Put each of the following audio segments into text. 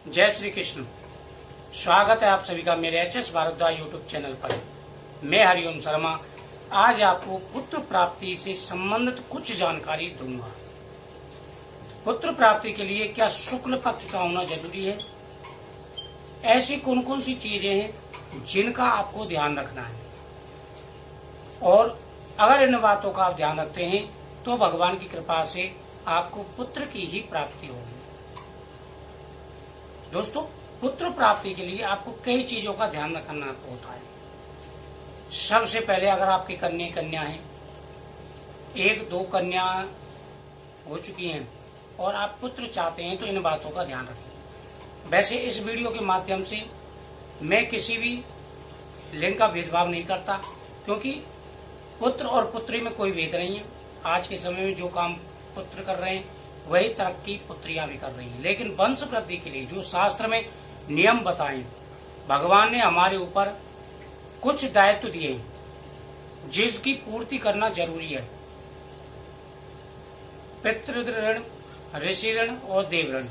जय श्री कृष्ण। स्वागत है आप सभी का मेरे एच.एस. भारद्वाज यूट्यूब चैनल पर। मैं हरिओम शर्मा आज आपको पुत्र प्राप्ति से संबंधित कुछ जानकारी दूंगा। पुत्र प्राप्ति के लिए क्या शुक्ल पक्ष का होना जरूरी है? ऐसी कौन कौन सी चीजें हैं जिनका आपको ध्यान रखना है, और अगर इन बातों का आप ध्यान रखते हैं तो भगवान की कृपा से आपको पुत्र की ही प्राप्ति होगी। दोस्तों, पुत्र प्राप्ति के लिए आपको कई चीजों का ध्यान रखना होता है। सबसे पहले, अगर आपकी कन्या है, एक दो कन्या हो चुकी हैं और आप पुत्र चाहते हैं, तो इन बातों का ध्यान रखें। वैसे इस वीडियो के माध्यम से मैं किसी भी लिंग का भेदभाव नहीं करता, क्योंकि पुत्र और पुत्री में कोई भेद नहीं है। आज के समय में जो काम पुत्र कर रहे हैं वही तरक्की पुत्रियां भी कर रही हैं। लेकिन वंश वृद्धि के लिए जो शास्त्र में नियम बताए, भगवान ने हमारे ऊपर कुछ दायित्व दिए जिसकी पूर्ति करना जरूरी है। पितृ ऋण, ऋषि ऋण और देव ऋण,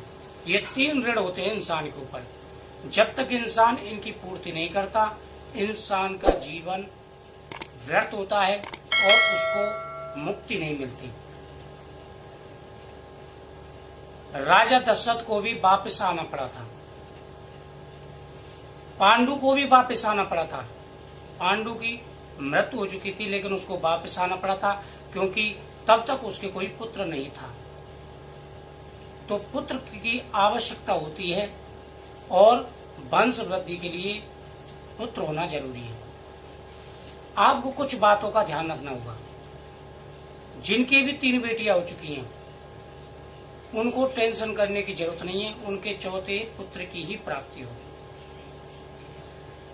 ये तीन ऋण होते हैं इंसान के ऊपर। जब तक इंसान इनकी पूर्ति नहीं करता, इंसान का जीवन व्यर्थ होता है और उसको मुक्ति नहीं मिलती। राजा दशरथ को भी वापस आना पड़ा था, पांडु को भी वापस आना पड़ा था। पांडु की मृत्यु हो चुकी थी, लेकिन उसको वापस आना पड़ा था क्योंकि तब तक उसके कोई पुत्र नहीं था। तो पुत्र की आवश्यकता होती है और वंश वृद्धि के लिए पुत्र होना जरूरी है। आपको कुछ बातों का ध्यान रखना होगा। जिनकी भी 3 बेटियां हो चुकी हैं, उनको टेंशन करने की जरूरत नहीं है, उनके चौथे पुत्र की ही प्राप्ति होगी।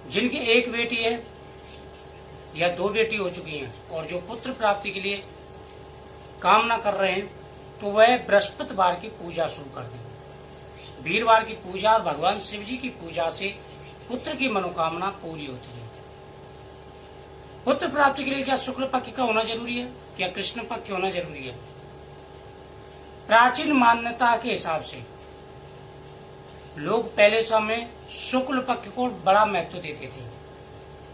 जिनकी 1 बेटी है या 2 बेटी हो चुकी हैं और जो पुत्र प्राप्ति के लिए कामना कर रहे हैं, तो वह बृहस्पतिवार की पूजा शुरू कर दें। वीरवार की पूजा और भगवान शिव जी की पूजा से पुत्र की मनोकामना पूरी होती है। पुत्र प्राप्ति के लिए क्या शुक्ल पक्ष का होना जरूरी है, क्या कृष्ण पक्ष होना जरूरी है? प्राचीन मान्यता के हिसाब से लोग पहले समय शुक्ल पक्ष को बड़ा महत्व देते थे,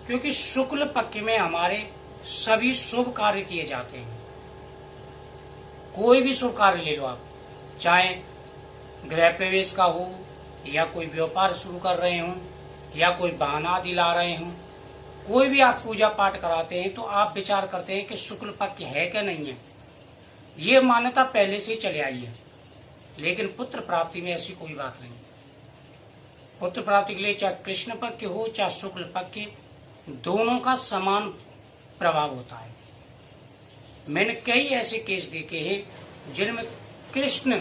क्योंकि शुक्ल पक्ष में हमारे सभी शुभ कार्य किए जाते हैं। कोई भी शुभ कार्य ले लो आप, चाहे गृह प्रवेश का हो, या कोई व्यापार शुरू कर रहे हो, या कोई बहाना आदि ला रहे हो, कोई भी आप पूजा पाठ कराते हैं तो आप विचार करते हैं कि शुक्ल पक्ष है क्या नहीं है। ये मान्यता पहले से चले आई है, लेकिन पुत्र प्राप्ति में ऐसी कोई बात नहीं। पुत्र प्राप्ति के लिए चाहे कृष्ण पक्ष हो चाहे शुक्ल पक्ष, दोनों का समान प्रभाव होता है। मैंने कई ऐसे केस देखे हैं जिनमें कृष्ण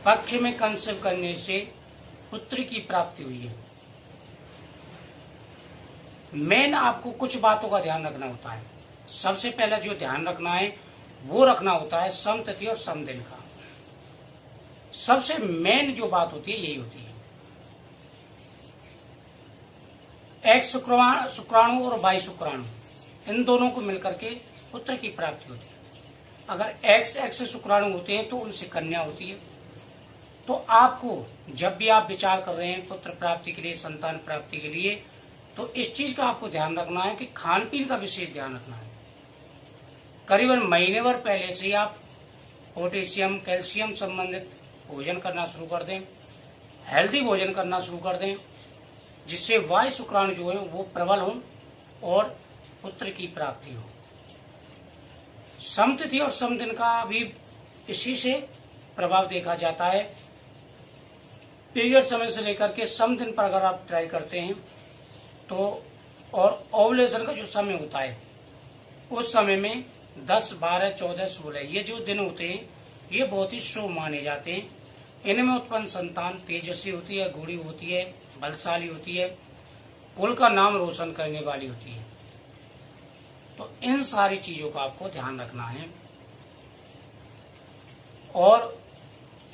पक्ष में कंसीव करने से पुत्र की प्राप्ति हुई है। मेन आपको कुछ बातों का ध्यान रखना होता है। सबसे पहला जो ध्यान रखना है वो रखना होता है समतिथि और समदिन का। सबसे मेन जो बात होती है यही होती है। एक्स शुक्राणु और वाई शुक्राणु, इन दोनों को मिलकर के पुत्र की प्राप्ति होती है। अगर एक्स शुक्राणु होते हैं तो उनसे कन्या होती है। तो आपको जब भी आप विचार कर रहे हैं पुत्र प्राप्ति के लिए, संतान प्राप्ति के लिए, तो इस चीज का आपको ध्यान रखना है कि खान पीन का विशेष ध्यान रखना है। करीबन महीने भर पहले से आप पोटेशियम, कैल्शियम संबंधित भोजन करना शुरू कर दें, हेल्दी भोजन करना शुरू कर दें, जिससे वायु शुक्राणु जो है वो प्रबल हो और पुत्र की प्राप्ति हो। समतिथि और समदिन का भी इसी से प्रभाव देखा जाता है। पीरियड समय से लेकर के समदिन पर अगर आप ट्राई करते हैं तो, और ओवुलेशन का जो समय होता है उस समय में 10, 12, 14, 16 ये जो दिन होते हैं ये बहुत ही शुभ माने जाते हैं। इनमें उत्पन्न संतान तेजस्वी होती है, गूढ़ी होती है, बलशाली होती है, कुल का नाम रोशन करने वाली होती है। तो इन सारी चीजों का आपको ध्यान रखना है। और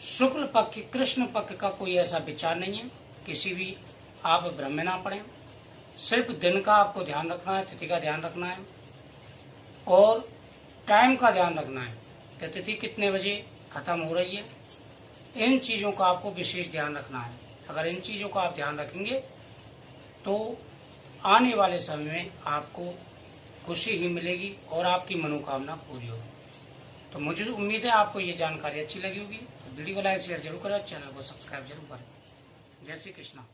शुक्ल पक्ष, कृष्ण पक्ष का कोई ऐसा विचार नहीं है, किसी भी आप भ्रम में ना पड़े। सिर्फ दिन का आपको ध्यान रखना है, तिथि का ध्यान रखना है और टाइम का ध्यान रखना है कि तिथि कितने बजे खत्म हो रही है। इन चीजों का आपको विशेष ध्यान रखना है। अगर इन चीजों का आप ध्यान रखेंगे तो आने वाले समय में आपको खुशी ही मिलेगी और आपकी मनोकामना पूरी होगी। तो मुझे उम्मीद है आपको ये जानकारी अच्छी लगी होगी। तो वीडियो को लाइक शेयर जरूर करें, चैनल को सब्सक्राइब जरूर करें। जय श्री कृष्णा।